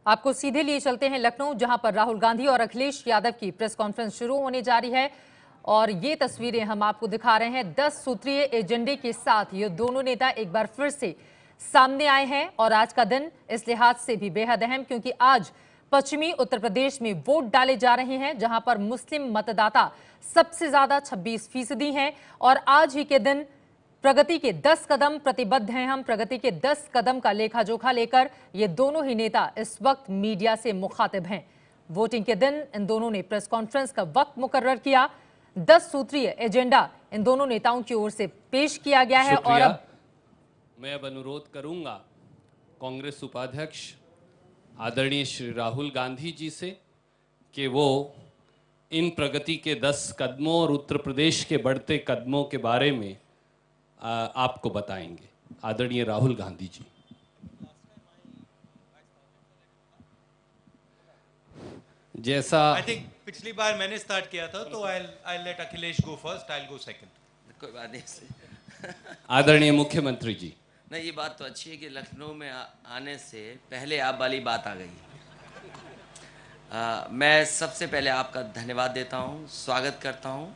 आपको सीधे लिए चलते हैं लखनऊ, जहां पर राहुल गांधी और अखिलेश यादव की प्रेस कॉन्फ्रेंस शुरू होने जा रही है। और ये तस्वीरें हम आपको दिखा रहे हैं। 10 सूत्रीय एजेंडे के साथ ये दोनों नेता एक बार फिर से सामने आए हैं। और आज का दिन इस लिहाज से भी बेहद अहम, क्योंकि आज पश्चिमी उत्तर प्रदेश में वोट डाले जा रहे हैं, जहां पर मुस्लिम मतदाता सबसे ज्यादा 26% हैं। और आज ही के दिन प्रगति के 10 कदम प्रतिबद्ध हैं हम। प्रगति के 10 कदम का लेखा जोखा लेकर ये दोनों ही नेता इस वक्त मीडिया से मुखातिब हैं। वोटिंग के दिन इन दोनों ने प्रेस कॉन्फ्रेंस का वक्त मुकर्रर किया। 10 सूत्रीय एजेंडा इन दोनों नेताओं की ओर से पेश किया गया है। और अब मैं अनुरोध करूंगा कांग्रेस उपाध्यक्ष आदरणीय श्री राहुल गांधी जी से कि वो इन प्रगति के 10 कदमों और उत्तर प्रदेश के बढ़ते कदमों के बारे में आपको बताएंगे। आदरणीय राहुल गांधी जी। जैसा आई थिंक पिछली बार मैंने स्टार्ट किया था, तो I let Akhilesh go first, I go second. कोई बात नहीं। आदरणीय मुख्यमंत्री जी। नहीं, ये बात तो अच्छी है कि लखनऊ में आने से पहले आप वाली बात आ गई। मैं सबसे पहले आपका धन्यवाद देता हूँ, स्वागत करता हूँ।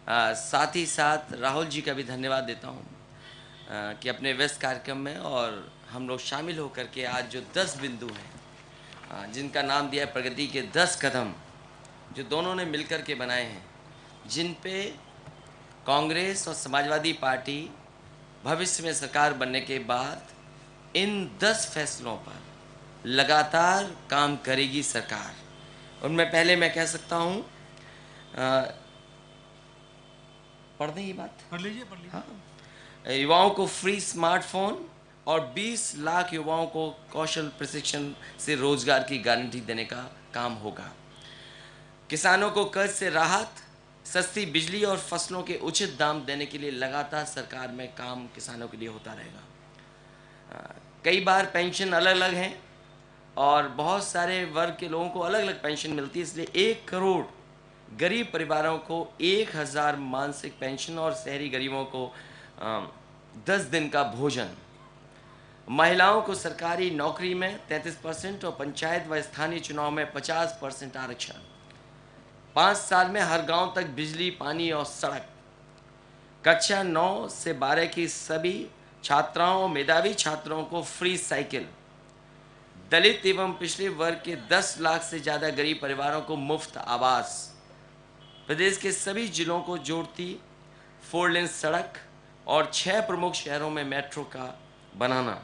साथ ही साथ राहुल जी का भी धन्यवाद देता हूँ कि अपने व्यस्त कार्यक्रम में और हम लोग शामिल होकर के आज जो 10 बिंदु हैं, जिनका नाम दिया है प्रगति के 10 कदम, जो दोनों ने मिलकर के बनाए हैं, जिन पे कांग्रेस और समाजवादी पार्टी भविष्य में सरकार बनने के बाद इन 10 फैसलों पर लगातार काम करेगी सरकार। उनमें पहले मैं कह सकता हूँ, पढ़ दें ये बात? पढ़ लीजिए। हाँ, युवाओं को फ्री स्मार्टफोन और 20 लाख युवाओं को कौशल प्रशिक्षण से रोजगार की गारंटी देने का काम होगा। किसानों को कर्ज से राहत, सस्ती बिजली और फसलों के उचित दाम देने के लिए लगातार सरकार में काम किसानों के लिए होता रहेगा। कई बार पेंशन अलग अलग हैं और बहुत सारे वर्ग के लोगों को अलग अलग पेंशन मिलती है, इसलिए 1 करोड़ गरीब परिवारों को 1000 मासिक पेंशन और शहरी गरीबों को 10 दिन का भोजन। महिलाओं को सरकारी नौकरी में 33% और पंचायत व स्थानीय चुनाव में 50% आरक्षण। 5 साल में हर गांव तक बिजली, पानी और सड़क। कक्षा 9 से 12 की सभी छात्राओं, मेधावी छात्रों को फ्री साइकिल। दलित एवं पिछड़े वर्ग के 10 लाख से ज़्यादा गरीब परिवारों को मुफ्त आवास। प्रदेश के सभी जिलों को जोड़ती 4 लेन सड़क और 6 प्रमुख शहरों में मेट्रो का बनाना।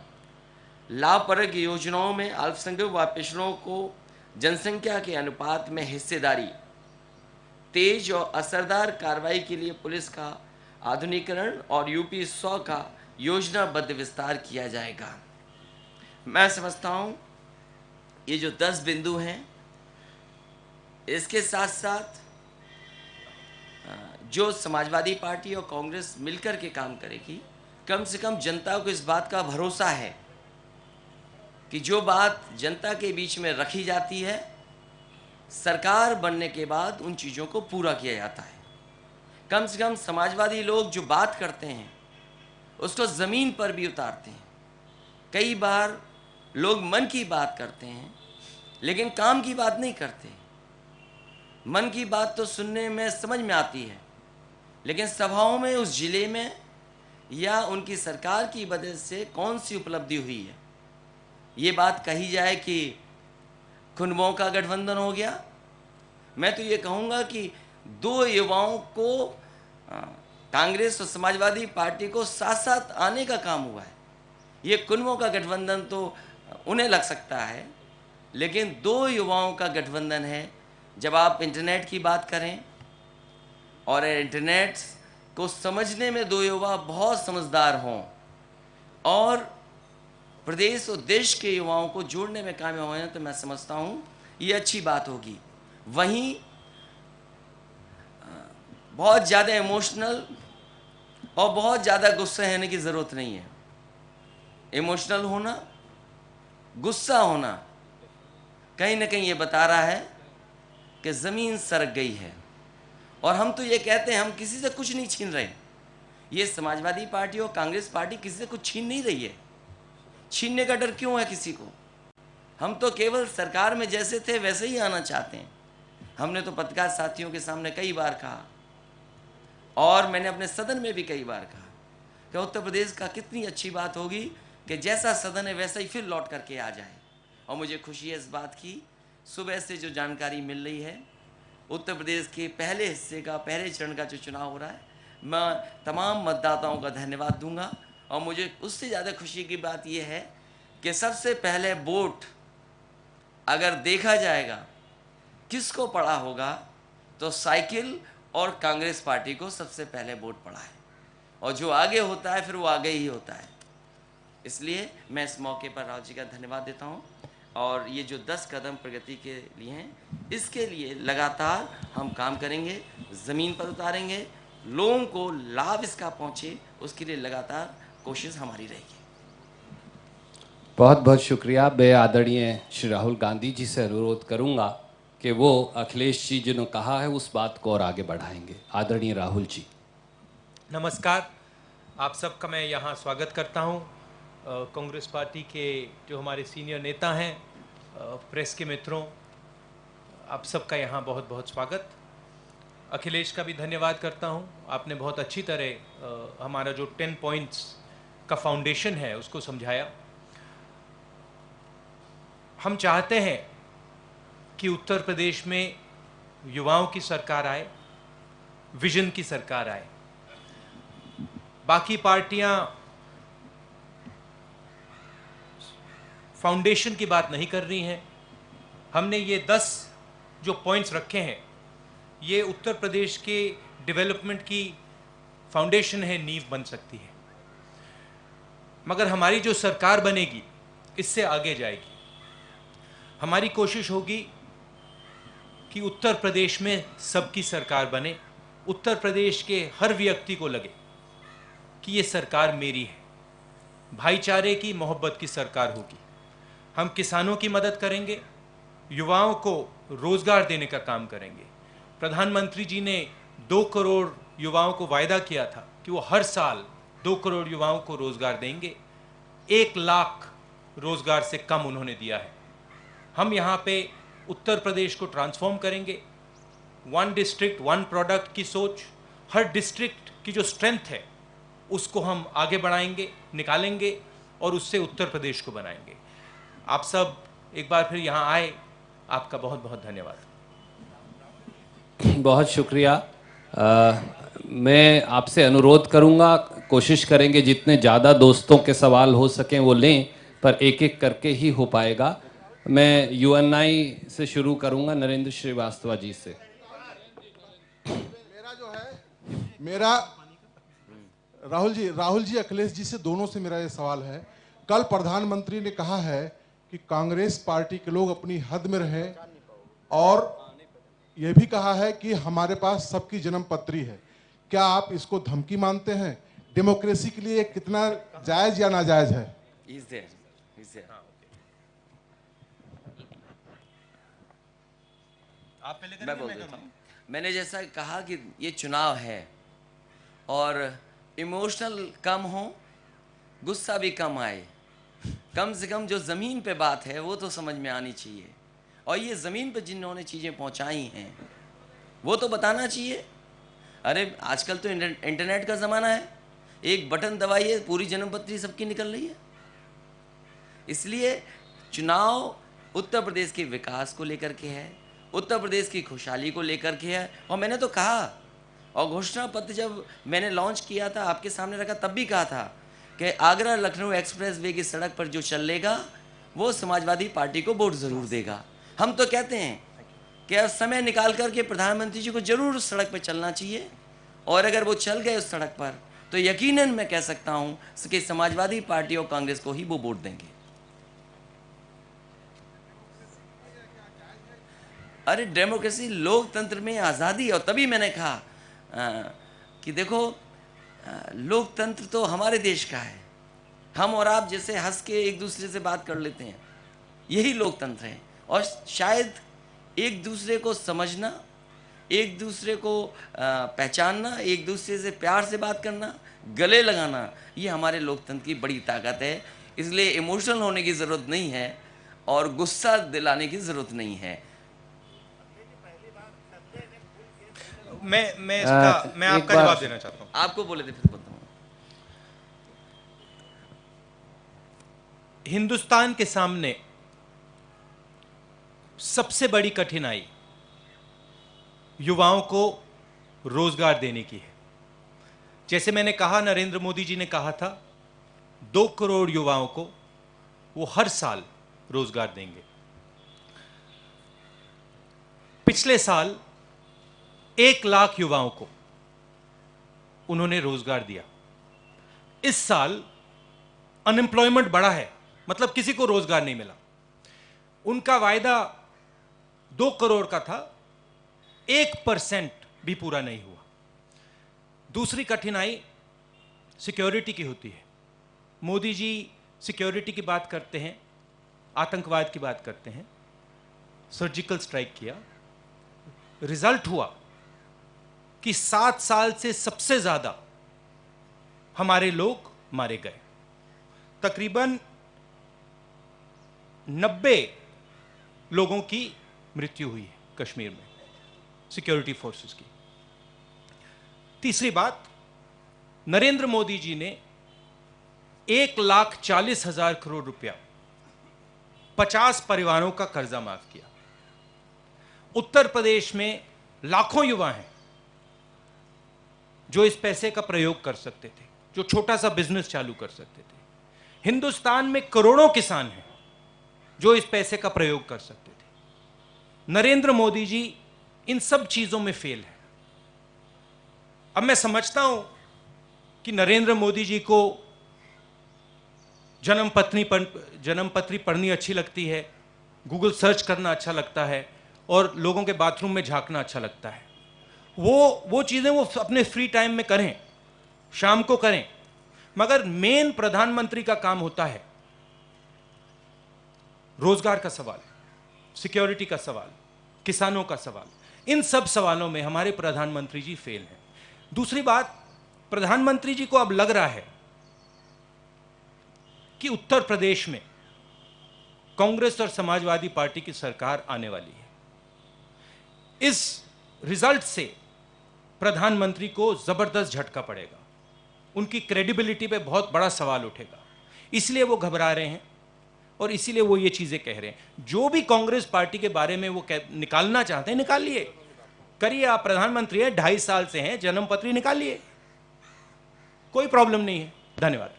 लाभप्रद योजनाओं में अल्पसंख्यक व पिछड़ों को जनसंख्या के अनुपात में हिस्सेदारी। तेज और असरदार कार्रवाई के लिए पुलिस का आधुनिकीकरण और यूपी 100 का योजनाबद्ध विस्तार किया जाएगा। मैं समझता हूँ ये जो 10 बिंदु हैं, इसके साथ साथ जो समाजवादी पार्टी और कांग्रेस मिलकर के काम करेगी, कम से कम जनता को इस बात का भरोसा है कि जो बात जनता के बीच में रखी जाती है, सरकार बनने के बाद उन चीज़ों को पूरा किया जाता है। कम से कम समाजवादी लोग जो बात करते हैं उसको ज़मीन पर भी उतारते हैं। कई बार लोग मन की बात करते हैं लेकिन काम की बात नहीं करते। मन की बात तो सुनने में समझ में आती है, लेकिन सभाओं में उस जिले में या उनकी सरकार की वजह से कौन सी उपलब्धि हुई है, ये बात कही जाए कि खुनबों का गठबंधन हो गया। मैं तो ये कहूँगा कि 2 युवाओं को कांग्रेस और समाजवादी पार्टी को साथ साथ आने का काम हुआ है। ये कुनबों का गठबंधन तो उन्हें लग सकता है, लेकिन 2 युवाओं का गठबंधन है। जब आप इंटरनेट की बात करें और इंटरनेट को समझने में 2 युवा बहुत समझदार हों और प्रदेश और देश के युवाओं को जोड़ने में कामयाब हों, तो मैं समझता हूँ ये अच्छी बात होगी। वहीं बहुत ज़्यादा इमोशनल और बहुत ज़्यादा गुस्सा होने की ज़रूरत नहीं है। इमोशनल होना, गुस्सा होना कहीं ना कहीं ये बता रहा है कि ज़मीन सरक गई है। और हम तो ये कहते हैं हम किसी से कुछ नहीं छीन रहे। ये समाजवादी पार्टी और कांग्रेस पार्टी किसी से कुछ छीन नहीं रही है। छीनने का डर क्यों है किसी को? हम तो केवल सरकार में जैसे थे वैसे ही आना चाहते हैं। हमने तो पत्रकार साथियों के सामने कई बार कहा और मैंने अपने सदन में भी कई बार कहा कि उत्तर प्रदेश का कितनी अच्छी बात होगी कि जैसा सदन है वैसा ही फिर लौट करके आ जाए। और मुझे खुशी है इस बात की, सुबह से जो जानकारी मिल रही है उत्तर प्रदेश के पहले हिस्से का, पहले चरण का जो चुनाव हो रहा है, मैं तमाम मतदाताओं का धन्यवाद दूंगा। और मुझे उससे ज़्यादा खुशी की बात यह है कि सबसे पहले वोट अगर देखा जाएगा किसको पड़ा होगा तो साइकिल और कांग्रेस पार्टी को सबसे पहले वोट पड़ा है, और जो आगे होता है फिर वो आगे ही होता है। इसलिए मैं इस मौके पर राहुल जी का धन्यवाद देता हूँ। और ये जो 10 कदम प्रगति के लिए हैं, इसके लिए लगातार हम काम करेंगे, ज़मीन पर उतारेंगे, लोगों को लाभ इसका पहुँचे, उसके लिए लगातार कोशिश हमारी रहेगी। बहुत बहुत शुक्रिया। मैं आदरणीय श्री राहुल गांधी जी से अनुरोध करूंगा कि वो अखिलेश जी जिन्होंने कहा है उस बात को और आगे बढ़ाएंगे। आदरणीय राहुल जी। नमस्कार, आप सबका मैं यहाँ स्वागत करता हूँ। कांग्रेस पार्टी के जो हमारे सीनियर नेता हैं, प्रेस के मित्रों, आप सबका यहाँ बहुत बहुत स्वागत। अखिलेश का भी धन्यवाद करता हूँ। आपने बहुत अच्छी तरह हमारा जो 10 पॉइंट्स का फाउंडेशन है उसको समझाया। हम चाहते हैं कि उत्तर प्रदेश में युवाओं की सरकार आए, विजन की सरकार आए। बाकी पार्टियां फाउंडेशन की बात नहीं कर रही हैं। हमने ये 10 जो पॉइंट्स रखे हैं, ये उत्तर प्रदेश के डेवलपमेंट की फाउंडेशन है, नींव बन सकती है। मगर हमारी जो सरकार बनेगी इससे आगे जाएगी। हमारी कोशिश होगी कि उत्तर प्रदेश में सबकी सरकार बने, उत्तर प्रदेश के हर व्यक्ति को लगे कि ये सरकार मेरी है, भाईचारे की, मोहब्बत की सरकार होगी। हम किसानों की मदद करेंगे, युवाओं को रोजगार देने का काम करेंगे। प्रधानमंत्री जी ने 2 करोड़ युवाओं को वायदा किया था कि वो हर साल 2 करोड़ युवाओं को रोजगार देंगे। 1 लाख रोजगार से कम उन्होंने दिया है। हम यहाँ पे उत्तर प्रदेश को ट्रांसफॉर्म करेंगे। 1 डिस्ट्रिक्ट 1 प्रोडक्ट की सोच, हर डिस्ट्रिक्ट की जो स्ट्रेंथ है उसको हम आगे बढ़ाएंगे, निकालेंगे और उससे उत्तर प्रदेश को बनाएंगे। आप सब एक बार फिर यहाँ आए, आपका बहुत बहुत धन्यवाद। बहुत शुक्रिया। मैं आपसे अनुरोध करूंगा, कोशिश करेंगे जितने ज़्यादा दोस्तों के सवाल हो सकें वो लें, पर एक एक करके ही हो पाएगा। मैं यूएनआई से शुरू करूंगा, नरेंद्र श्रीवास्तव जी से। मेरा राहुल जी अखिलेश जी से, दोनों से मेरा ये सवाल है। कल प्रधानमंत्री ने कहा है कि कांग्रेस पार्टी के लोग अपनी हद में रहें, और यह भी कहा है कि हमारे पास सबकी जन्म पत्री है। क्या आप इसको धमकी मानते हैं? डेमोक्रेसी के लिए कितना जायज या नाजायज है? आप पहले मैं बोल देता हूँ। मैंने जैसा कहा कि ये चुनाव है और इमोशनल कम हो, गुस्सा भी कम आए, कम से कम जो ज़मीन पे बात है वो तो समझ में आनी चाहिए। और ये ज़मीन पे जिन्होंने चीज़ें पहुंचाई हैं वो तो बताना चाहिए। अरे आजकल तो इंटरनेट का ज़माना है, एक बटन दबाइए पूरी जन्मपत्री सबकी निकल रही है। इसलिए चुनाव उत्तर प्रदेश के विकास को लेकर के है, उत्तर प्रदेश की खुशहाली को लेकर के है। और मैंने तो कहा, और घोषणा पत्र जब मैंने लॉन्च किया था, आपके सामने रखा, तब भी कहा था कि आगरा लखनऊ एक्सप्रेस वे की सड़क पर जो चलेगा वो समाजवादी पार्टी को वोट ज़रूर देगा। हम तो कहते हैं कि अब समय निकाल करके प्रधानमंत्री जी को जरूर उस सड़क पर चलना चाहिए, और अगर वो चल गए उस सड़क पर तो यकीनन मैं कह सकता हूँ कि समाजवादी पार्टी और कांग्रेस को ही वो वोट देंगे। अरे डेमोक्रेसी, लोकतंत्र में आज़ादी। और तभी मैंने कहा कि देखो लोकतंत्र तो हमारे देश का है। हम और आप जैसे हंस के एक दूसरे से बात कर लेते हैं, यही लोकतंत्र है। और शायद एक दूसरे को समझना, एक दूसरे को पहचानना, एक दूसरे से प्यार से बात करना, गले लगाना, ये हमारे लोकतंत्र की बड़ी ताकत है। इसलिए इमोशनल होने की ज़रूरत नहीं है। और गुस्सा दिलाने की जरूरत नहीं है। मैं आपका जवाब देना चाहता हूं। आपको बोले थे फिर बताऊं। हिंदुस्तान के सामने सबसे बड़ी कठिनाई युवाओं को रोजगार देने की है। जैसे मैंने कहा, नरेंद्र मोदी जी ने कहा था 2 करोड़ युवाओं को वो हर साल रोजगार देंगे। पिछले साल 1 लाख युवाओं को उन्होंने रोजगार दिया। इस साल अनएम्प्लॉयमेंट बढ़ा है, मतलब किसी को रोजगार नहीं मिला। उनका वायदा 2 करोड़ का था, 1% भी पूरा नहीं हुआ। दूसरी कठिनाई सिक्योरिटी की होती है। मोदी जी सिक्योरिटी की बात करते हैं, आतंकवाद की बात करते हैं, सर्जिकल स्ट्राइक किया, रिजल्ट हुआ कि 7 साल से सबसे ज्यादा हमारे लोग मारे गए। तकरीबन 90 लोगों की मृत्यु हुई है कश्मीर में सिक्योरिटी फोर्सेस की। तीसरी बात, नरेंद्र मोदी जी ने 1,40,000 करोड़ रुपया 50 परिवारों का कर्जा माफ किया। उत्तर प्रदेश में लाखों युवा हैं जो इस पैसे का प्रयोग कर सकते थे, जो छोटा सा बिजनेस चालू कर सकते थे। हिंदुस्तान में करोड़ों किसान हैं जो इस पैसे का प्रयोग कर सकते थे। नरेंद्र मोदी जी इन सब चीजों में फेल है। अब मैं समझता हूं कि नरेंद्र मोदी जी को जन्मपत्री पढ़नी अच्छी लगती है, गूगल सर्च करना अच्छा लगता है और लोगों के बाथरूम में झांकना अच्छा लगता है। वो चीजें वो अपने फ्री टाइम में करें, शाम को करें, मगर मेन प्रधानमंत्री का काम होता है रोजगार का सवाल, सिक्योरिटी का सवाल, किसानों का सवाल। इन सब सवालों में हमारे प्रधानमंत्री जी फेल हैं। दूसरी बात, प्रधानमंत्री जी को अब लग रहा है कि उत्तर प्रदेश में कांग्रेस और समाजवादी पार्टी की सरकार आने वाली है। इस रिजल्ट से प्रधानमंत्री को जबरदस्त झटका पड़ेगा, उनकी क्रेडिबिलिटी पे बहुत बड़ा सवाल उठेगा। इसलिए वो घबरा रहे हैं और इसीलिए वो ये चीजें कह रहे हैं। जो भी कांग्रेस पार्टी के बारे में वो निकालना चाहते हैं, निकालिए, करिए। आप प्रधानमंत्री हैं, 2.5 साल से हैं, जन्मपत्री निकालिए, कोई प्रॉब्लम नहीं है। धन्यवाद।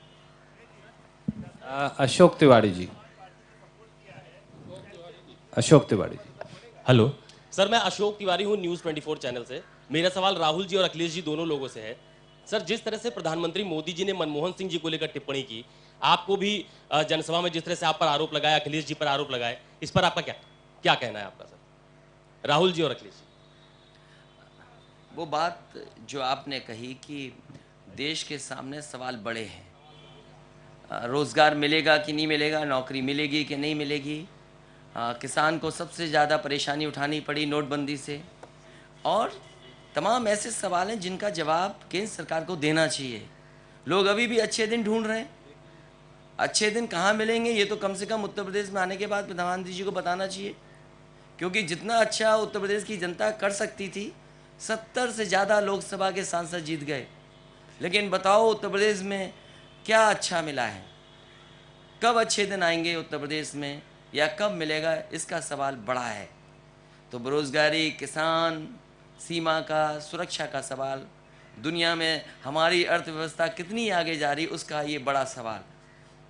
अशोक तिवारी जी। अशोक तिवारी जी। हेलो सर, मैं अशोक तिवारी हूँ न्यूज़ 24 चैनल से। मेरा सवाल राहुल जी और अखिलेश जी दोनों लोगों से है। सर, जिस तरह से प्रधानमंत्री मोदी जी ने मनमोहन सिंह जी को लेकर टिप्पणी की, आपको भी जनसभा में जिस तरह से आप पर आरोप लगाया, अखिलेश जी पर आरोप लगाए, इस पर आपका क्या कहना है आपका सर, राहुल जी और अखिलेश जी? वो बात जो आपने कही कि देश के सामने सवाल बड़े हैं, रोजगार मिलेगा कि नहीं मिलेगा, नौकरी मिलेगी कि नहीं मिलेगी, किसान को सबसे ज़्यादा परेशानी उठानी पड़ी नोटबंदी से, और तमाम ऐसे सवाल हैं जिनका जवाब केंद्र सरकार को देना चाहिए। लोग अभी भी अच्छे दिन ढूंढ रहे हैं। अच्छे दिन कहाँ मिलेंगे, ये तो कम से कम उत्तर प्रदेश में आने के बाद प्रधानमंत्री जी को बताना चाहिए, क्योंकि जितना अच्छा उत्तर प्रदेश की जनता कर सकती थी, 70 से ज़्यादा लोकसभा के सांसद जीत गए। लेकिन बताओ उत्तर प्रदेश में क्या अच्छा मिला है? कब अच्छे दिन आएंगे उत्तर प्रदेश में, या कब मिलेगा, इसका सवाल बड़ा है। तो बेरोजगारी, किसान, सीमा का सुरक्षा का सवाल, दुनिया में हमारी अर्थव्यवस्था कितनी आगे जा रही, उसका ये बड़ा सवाल।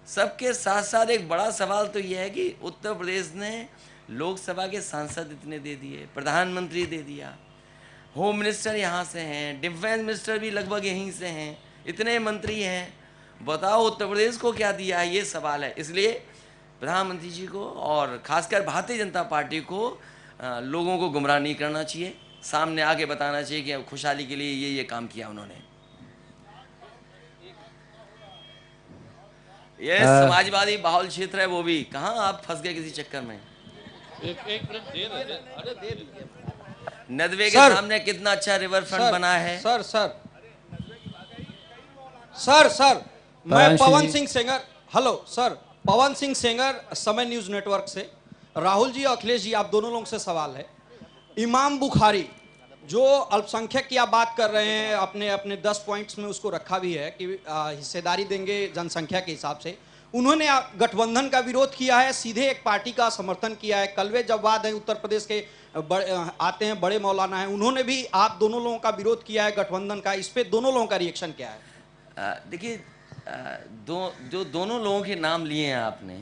सबके साथ साथ एक बड़ा सवाल तो ये है कि उत्तर प्रदेश ने लोकसभा के सांसद इतने दे दिए, प्रधानमंत्री दे दिया, होम मिनिस्टर यहाँ से हैं, डिफेंस मिनिस्टर भी लगभग यहीं से हैं, इतने मंत्री हैं। बताओ उत्तर प्रदेश को क्या दिया है, ये सवाल है। इसलिए प्रधानमंत्री जी को और खासकर भारतीय जनता पार्टी को लोगों को गुमराह नहीं करना चाहिए, सामने आके बताना चाहिए कि खुशहाली के लिए ये काम किया उन्होंने। ये समाजवादी बाहुल क्षेत्र है, वो भी कहाँ आप फंस गए किसी चक्कर में। नदवे के सामने कितना अच्छा रिवर फ्रंट बना है। सर मैं पवन सिंह सेंगर, हेलो सर, पवन सिंह सेंगर, समय न्यूज नेटवर्क से। राहुल जी और अखिलेश जी, आप दोनों लोगों से सवाल है। इमाम बुखारी जो अल्पसंख्यक की आप बात कर रहे हैं, अपने अपने 10 पॉइंट्स में उसको रखा भी है कि हिस्सेदारी देंगे जनसंख्या के हिसाब से। उन्होंने गठबंधन का विरोध किया है, सीधे एक पार्टी का समर्थन किया है। कलवे जवाद है उत्तर प्रदेश के आते हैं, बड़े मौलाना हैं, उन्होंने भी आप दोनों लोगों का विरोध किया है गठबंधन का। इस पे दोनों लोगों का रिएक्शन क्या है? देखिए, जो दोनों लोगों के नाम लिए हैं आपने,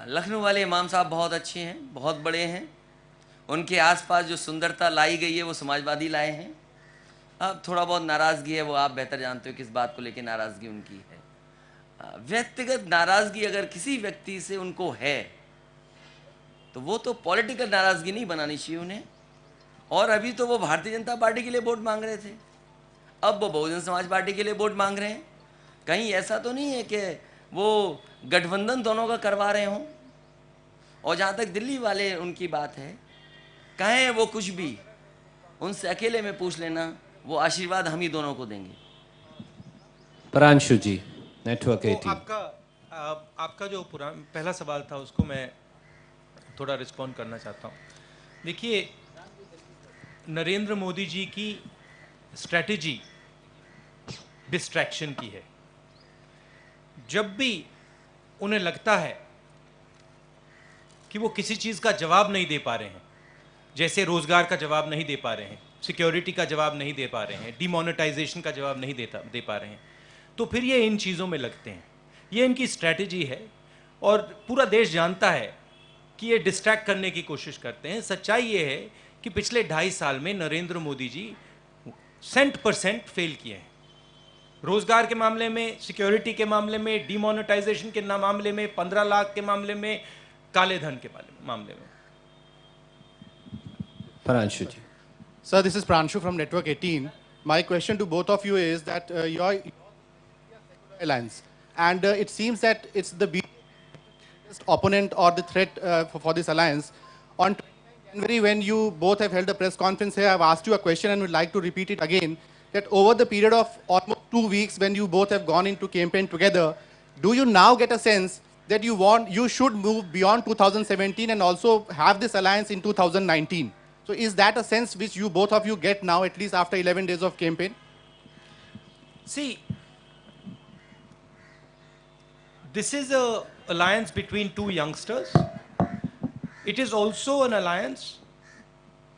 लखनऊ वाले इमाम साहब बहुत अच्छे हैं, बहुत बड़े हैं। उनके आसपास जो सुंदरता लाई गई है वो समाजवादी लाए हैं। अब थोड़ा बहुत नाराज़गी है, वो आप बेहतर जानते हो किस बात को लेकर नाराज़गी उनकी है। व्यक्तिगत नाराज़गी अगर किसी व्यक्ति से उनको है तो वो तो पॉलिटिकल नाराज़गी नहीं बनानी चाहिए उन्हें। और अभी तो वो भारतीय जनता पार्टी के लिए वोट मांग रहे थे, अब वो बहुजन समाज पार्टी के लिए वोट मांग रहे हैं। कहीं ऐसा तो नहीं है कि वो गठबंधन दोनों का करवा रहे हों। और जहाँ तक दिल्ली वाले उनकी बात है, कहें वो कुछ भी, उनसे अकेले में पूछ लेना, वो आशीर्वाद हम ही दोनों को देंगे। प्रांशु जी, नेटवर्क तो 18। आपका जो पहला सवाल था उसको मैं थोड़ा रिस्पॉन्ड करना चाहता हूँ। देखिए, नरेंद्र मोदी जी की स्ट्रैटेजी डिस्ट्रैक्शन की है। जब भी उन्हें लगता है कि वो किसी चीज़ का जवाब नहीं दे पा रहे हैं, जैसे रोजगार का जवाब नहीं दे पा रहे हैं, सिक्योरिटी का जवाब नहीं दे पा रहे हैं, डिमोनेटाइजेशन का जवाब नहीं दे पा रहे हैं, तो फिर ये इन चीज़ों में लगते हैं। ये इनकी स्ट्रैटेजी है और पूरा देश जानता है कि ये डिस्ट्रैक्ट करने की कोशिश करते हैं। सच्चाई ये है कि पिछले 2.5 साल में नरेंद्र मोदी जी 100% फेल किए हैं। रोजगार के मामले में, सिक्योरिटी के मामले में, डिमोनेटाइजेशन के मामले में, 15 लाख के मामले में, काले धन के मामले में। प्रांशु जी। Sir, this is Pranshu from Network 18. My question to both of you is that your alliance, and it seems that it's the biggest opponent or the threat for this alliance. On January, when you both have held a press conference here, I've asked you a question and would like to repeat it again. That over the period of almost 2 weeks, when you both have gone into campaign together, do you now get a sense that you should move beyond 2017 and also have this alliance in 2019? So is that a sense which you both of you get now, at least after 11 days of campaign? See, this is an alliance between two youngsters. It is also an alliance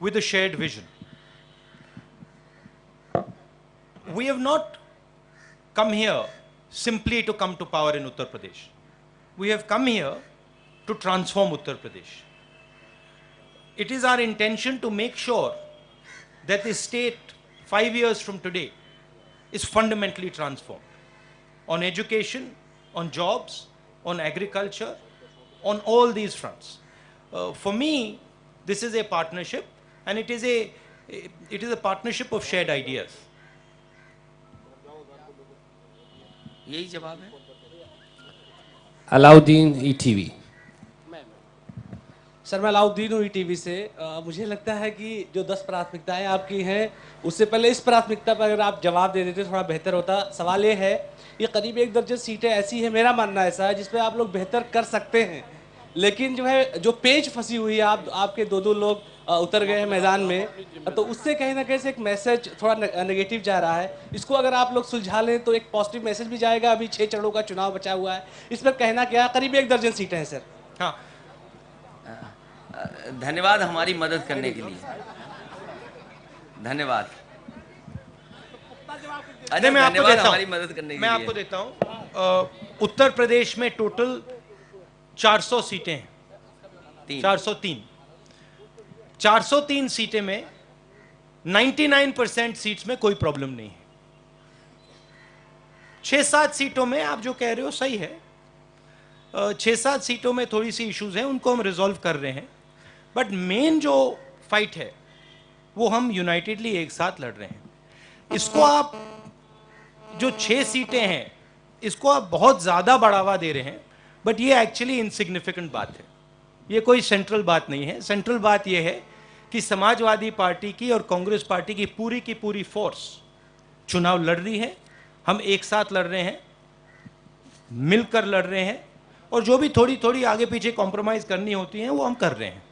with a shared vision. We have not come here simply to come to power in Uttar Pradesh. We have come here to transform Uttar Pradesh. It is our intention to make sure that the state 5 years from today is fundamentally transformed on education, on jobs, on agriculture, on all these fronts. For me, this is a partnership, and it is a partnership of shared ideas. यही जवाब है। Alauddin, ETV. Sir, मैं अलाउद्दीन हूँ ETV से। मुझे लगता है कि जो 10 प्राथमिकताएं आपकी हैं, उससे पहले इस प्राथमिकता पर अगर आप जवाब दे देते थोड़ा बेहतर होता। सवाल ये है, ये करीब 1 दर्जन सीटें ऐसी हैं, मेरा मानना ऐसा है, जिस पर आप लोग बेहतर कर सकते हैं, लेकिन जो है जो पेच फंसी हुई है, आपके दो लोग उतर गए हैं मैदान में, तो उससे कहीं ना कहीं से एक मैसेज थोड़ा नेगेटिव जा रहा है। इसको अगर आप लोग सुलझा लें तो एक पॉजिटिव मैसेज भी जाएगा। अभी 6 चरणों का चुनाव बचा हुआ है, इस पर कहना क्या है? करीब 1 दर्जन सीटें हैं सर। हाँ, धन्यवाद हमारी मदद करने के लिए, धन्यवाद। नहीं, मैं आपको देता हमारी मदद करने के मैं लिए। आपको देता हूँ। उत्तर प्रदेश में टोटल 400 सीटें हैं, 403। 403 सीटें में 99% सीट्स में कोई प्रॉब्लम नहीं है। 6-7 सीटों में आप जो कह रहे हो सही है, 6-7 सीटों में थोड़ी सी इश्यूज हैं, उनको हम रिजॉल्व कर रहे हैं। बट मेन जो फाइट है वो हम यूनाइटेडली एक साथ लड़ रहे हैं। इसको आप जो 6 सीटें हैं, इसको आप बहुत ज्यादा बढ़ावा दे रहे हैं, बट ये एक्चुअली इनसिग्निफिकेंट बात है। ये कोई सेंट्रल बात नहीं है। सेंट्रल बात ये है कि समाजवादी पार्टी की और कांग्रेस पार्टी की पूरी फोर्स चुनाव लड़ रही है। हम एक साथ लड़ रहे हैं, मिलकर लड़ रहे हैं, और जो भी थोड़ी थोड़ी आगे पीछे कॉम्प्रोमाइज़ करनी होती हैं वो हम कर रहे हैं।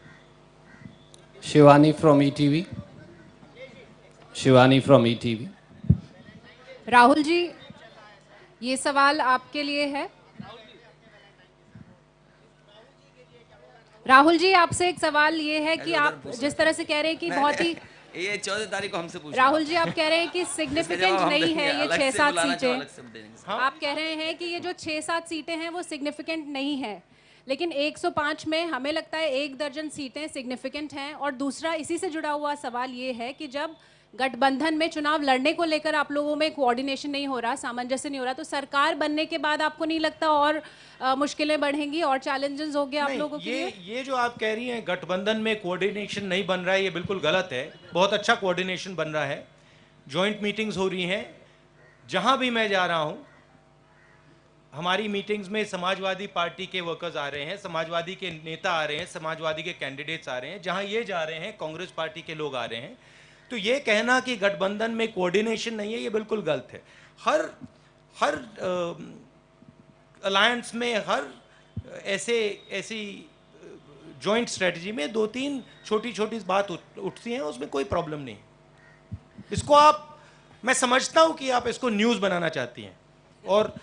Shivani from ETV। Shivani from ETV। Rahul ji, ये सवाल आपके लिए है। राहुल जी, आपसे एक सवाल ये है कि आप जिस तरह से कह रहे हैं कि बहुत ही ये 14 तारीख को हमसे पूछना। राहुल जी, आप कह रहे हैं कि सिग्निफिकेंट नहीं है ये 6-7 सीटें। हाँ? आप कह रहे हैं कि ये जो 6-7 सीटें हैं वो सिग्निफिकेंट नहीं है, लेकिन 105 में हमें लगता है 1 दर्जन सीटें सिग्निफिकेंट हैं। और दूसरा इसी से जुड़ा हुआ सवाल ये है कि जब गठबंधन में चुनाव लड़ने को लेकर आप लोगों में कोऑर्डिनेशन नहीं हो रहा, सामंजस्य नहीं हो रहा, तो सरकार बनने के बाद आपको नहीं लगता और मुश्किलें बढ़ेंगी और चैलेंजेस होंगे आप लोगों के लिए? ये जो आप कह रही हैं गठबंधन में कोऑर्डिनेशन नहीं बन रहा है, ये बिल्कुल गलत है। बहुत अच्छा कोऑर्डिनेशन बन रहा है, जॉइंट मीटिंग्स हो रही हैं। जहां भी मैं जा रहा हूं, हमारी मीटिंग्स में समाजवादी पार्टी के वर्कर्स आ रहे हैं, समाजवादी के नेता आ रहे हैं, समाजवादी के कैंडिडेट्स आ रहे हैं। जहां ये जा रहे हैं कांग्रेस पार्टी के लोग आ रहे हैं। तो ये कहना कि गठबंधन में कोऑर्डिनेशन नहीं है, ये बिल्कुल गलत है। हर अलायंस में, हर ऐसी जॉइंट स्ट्रेटजी में 2-3 छोटी छोटी बात उठती हैं, उसमें कोई प्रॉब्लम नहीं। इसको मैं समझता हूं कि आप इसको न्यूज़ बनाना चाहती हैं और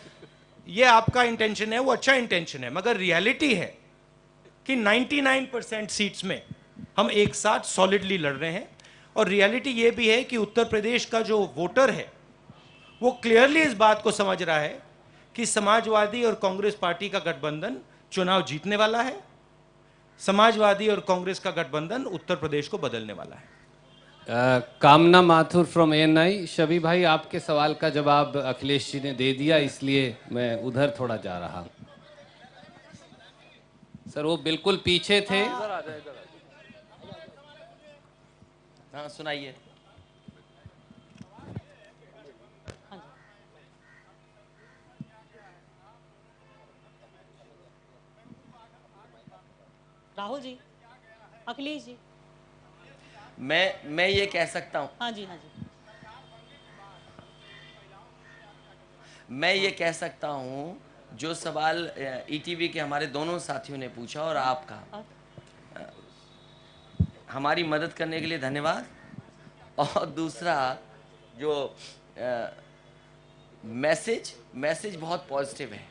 ये आपका इंटेंशन है, वो अच्छा इंटेंशन है, मगर रियलिटी है कि 99% सीट्स में हम एक साथ सॉलिडली लड़ रहे हैं। और रियलिटी ये भी है कि उत्तर प्रदेश का जो वोटर है वो क्लियरली इस बात को समझ रहा है कि समाजवादी और कांग्रेस पार्टी का गठबंधन चुनाव जीतने वाला है। समाजवादी और कांग्रेस का गठबंधन उत्तर प्रदेश को बदलने वाला है। कामना माथुर फ्रॉम ANI। शबी भाई, आपके सवाल का जवाब अखिलेश जी ने दे दिया, इसलिए मैं उधर थोड़ा जा रहा हूं। सर, वो बिल्कुल पीछे थे। हाँ, सुनाइए। राहुल जी, अखिलेश जी, मैं ये कह सकता हूँ, हाँ जी, हाँ जी, मैं ये कह सकता हूँ जो सवाल ETV के हमारे दोनों साथियों ने पूछा और आपका, हमारी मदद करने के लिए धन्यवाद। और दूसरा जो मैसेज बहुत पॉजिटिव है।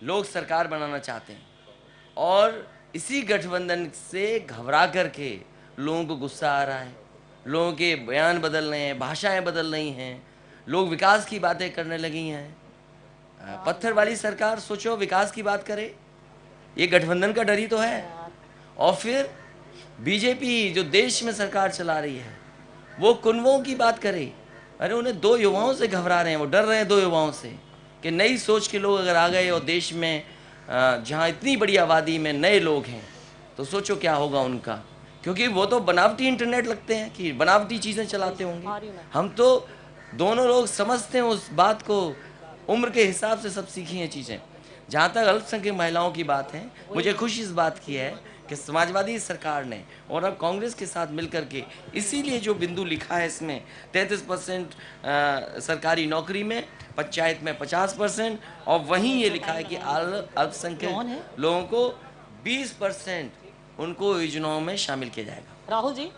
लोग सरकार बनाना चाहते हैं और इसी गठबंधन से घबरा करके लोगों को गुस्सा आ रहा है, लोगों के बयान बदल रहे हैं, भाषाएं बदल रही हैं, लोग विकास की बातें करने लगी हैं। पत्थर वाली सरकार, सोचो विकास की बात करे, ये गठबंधन का डर ही तो है। और फिर बीजेपी जो देश में सरकार चला रही है वो कुनवों की बात करे। अरे उन्हें 2 युवाओं से घबरा रहे हैं, वो डर रहे हैं 2 युवाओं से कि नई सोच के लोग अगर आ गए और देश में जहाँ इतनी बड़ी आबादी में नए लोग हैं तो सोचो क्या होगा उनका, क्योंकि वो तो बनावटी इंटरनेट लगते हैं कि बनावटी चीज़ें चलाते होंगे। हम तो दोनों लोग समझते हैं उस बात को, उम्र के हिसाब से सब सीखी हैं चीज़ें। जहाँ तक अल्पसंख्यक महिलाओं की बात है, मुझे खुशी इस बात की है कि समाजवादी सरकार ने और अब कांग्रेस के साथ मिलकर के, इसीलिए जो बिंदु लिखा है इसमें 33% सरकारी नौकरी में, पंचायत में 50%, और वहीं ये लिखा है कि अल्पसंख्यक लोगों को 20% उनको योजनाओं में शामिल किया जाएगा। राहुल जी,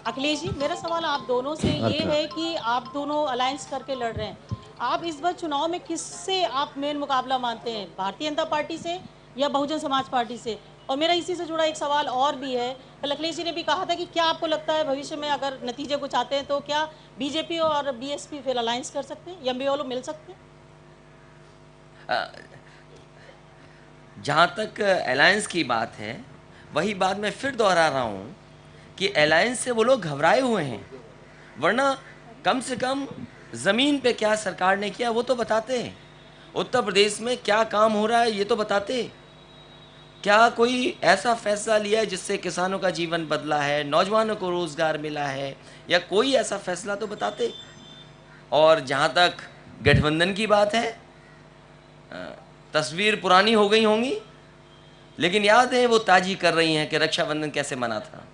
अखिलेश जी, मेरा सवाल आप दोनों से ये है कि आप दोनों अलायंस करके लड़ रहे हैं, आप इस बार चुनाव में किससे आप मेन मुकाबला मानते हैं, भारतीय जनता पार्टी से या बहुजन समाज पार्टी से? और मेरा इसी से जुड़ा एक सवाल और भी है, कल अखिलेश जी ने भी कहा था कि क्या आपको लगता है भविष्य में अगर नतीजे को चाहते हैं तो क्या बीजेपी और BSP फिर अलायंस कर सकते हैं या वो लोग मिल सकते हैं? जहाँ तक अलायंस की बात है, वही बात मैं फिर दोहरा रहा हूँ कि अलायंस से वो लोग घबराए हुए हैं, वरना कम से कम ज़मीन पे क्या सरकार ने किया वो तो बताते हैं, उत्तर प्रदेश में क्या काम हो रहा है ये तो बताते, क्या कोई ऐसा फैसला लिया है जिससे किसानों का जीवन बदला है, नौजवानों को रोज़गार मिला है, या कोई ऐसा फैसला तो बताते। और जहाँ तक गठबंधन की बात है, तस्वीर पुरानी हो गई होंगी, लेकिन याद है वो ताजी कर रही हैं कि रक्षाबंधन कैसे मना था।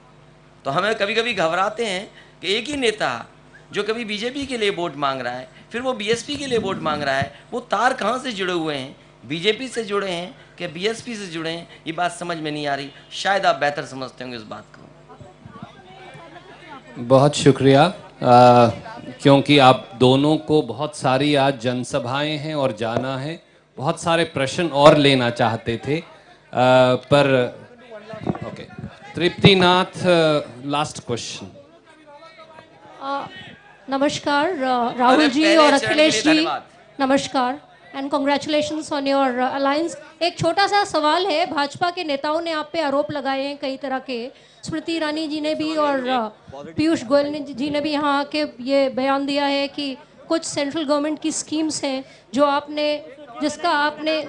तो हमें कभी कभी घबराते हैं कि एक ही नेता जो कभी बीजेपी के लिए वोट मांग रहा है, फिर वो BSP के लिए वोट मांग रहा है, वो तार कहाँ से जुड़े हुए हैं बीजेपी से जुड़े हैं कि बीएसपी से जुड़े हैं, ये बात समझ में नहीं आ रही। शायद आप बेहतर समझते होंगे इस बात को। बहुत शुक्रिया, क्योंकि आप दोनों को बहुत सारी आज जनसभाएं हैं और जाना है, बहुत सारे प्रश्न और लेना चाहते थे, पर ओके। तृप्तिनाथ, last question. नमस्कार राहुल जी और अखिलेश जी, नमस्कार and congratulations on your alliance. एक छोटा सा सवाल है, भाजपा के नेताओं ने आप पे आरोप लगाए हैं कई तरह के, स्मृति ईरानी जी ने भी और पीयूष गोयल जी ने भी यहाँ आके ये बयान दिया है कि कुछ सेंट्रल गवर्नमेंट की स्कीम्स हैं जिसका आपने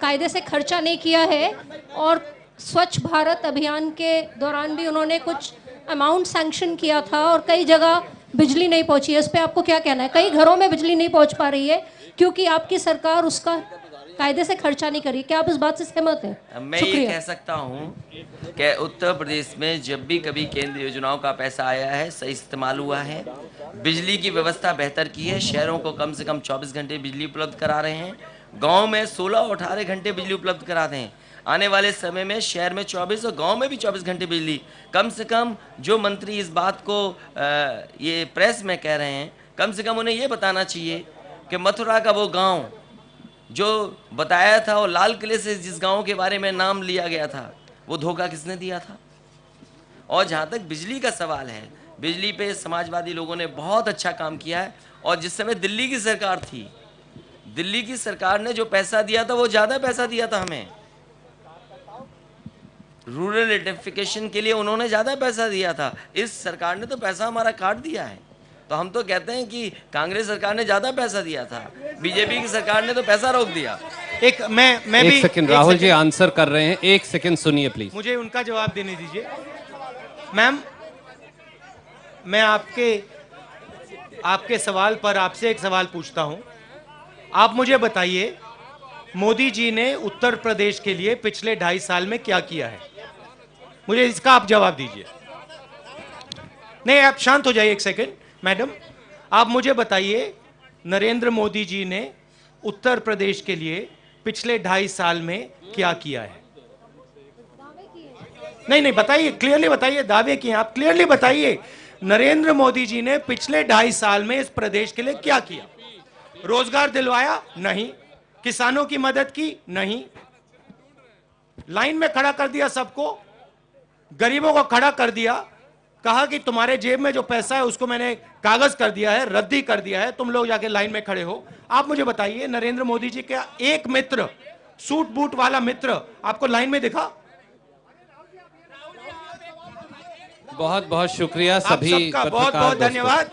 कायदे से खर्चा नहीं किया है, और स्वच्छ भारत अभियान के दौरान भी उन्होंने कुछ अमाउंट सैंक्शन किया था और कई जगह बिजली नहीं पहुंची है। इस पे आपको क्या कहना है? कई घरों में बिजली नहीं पहुंच पा रही है क्योंकि आपकी सरकार उसका कायदे से खर्चा नहीं करी। क्या आप इस बात से सहमत हैं? मैं ये कह सकता हूँ कि उत्तर प्रदेश में जब भी कभी केंद्र योजनाओं का पैसा आया है, सही इस्तेमाल हुआ है, बिजली की व्यवस्था बेहतर की है, शहरों को कम से कम 24 घंटे बिजली उपलब्ध करा रहे हैं, गाँव में 16 और 18 घंटे बिजली उपलब्ध कराते हैं। आने वाले समय में शहर में 24 और गांव में भी 24 घंटे बिजली। कम से कम जो मंत्री इस बात को ये प्रेस में कह रहे हैं, कम से कम उन्हें ये बताना चाहिए कि मथुरा का वो गांव जो बताया था और लाल किले से जिस गांव के बारे में नाम लिया गया था, वो धोखा किसने दिया था? और जहाँ तक बिजली का सवाल है, बिजली पे समाजवादी लोगों ने बहुत अच्छा काम किया है। और जिस समय दिल्ली की सरकार थी, दिल्ली की सरकार ने जो पैसा दिया था वो ज़्यादा पैसा दिया था हमें। रूरल इलेक्ट्रिफिकेशन के लिए उन्होंने ज़्यादा पैसा दिया था। इस सरकार ने तो पैसा हमारा काट दिया है। तो हम तो कहते हैं कि कांग्रेस सरकार ने ज़्यादा पैसा दिया था, बीजेपी की सरकार ने तो पैसा रोक दिया। मैं एक सेकंड, राहुल जी आंसर कर रहे हैं, एक सेकंड सुनिए प्लीज। मुझे उनका जवाब देने दीजिए। मैम, मैं आपके सवाल पर आपसे एक सवाल पूछता हूं। आप मुझे बताइए, मोदी जी ने उत्तर प्रदेश के लिए पिछले 2.5 साल में क्या किया है? मुझे इसका आप जवाब दीजिए। नहीं, आप शांत हो जाइए एक सेकंड। मैडम, आप मुझे बताइए, नरेंद्र मोदी जी ने उत्तर प्रदेश के लिए पिछले 2.5 साल में क्या किया है? नहीं, बताइए, क्लियरली बताइए। दावे किए आप, क्लियरली बताइए। नरेंद्र मोदी जी ने पिछले 2.5 साल में इस प्रदेश के लिए क्या किया? रोजगार दिलवाया? नहीं। किसानों की मदद की? नहीं। लाइन में खड़ा कर दिया सबको, गरीबों को खड़ा कर दिया, कहा कि तुम्हारे जेब में जो पैसा है उसको मैंने कागज कर दिया है, रद्दी कर दिया है, तुम लोग जाके लाइन में खड़े हो। आप मुझे बताइए, नरेंद्र मोदी जी का एक मित्र, सूट बूट वाला मित्र आपको लाइन में दिखा? बहुत बहुत शुक्रिया सभी बहुत बहुत धन्यवाद।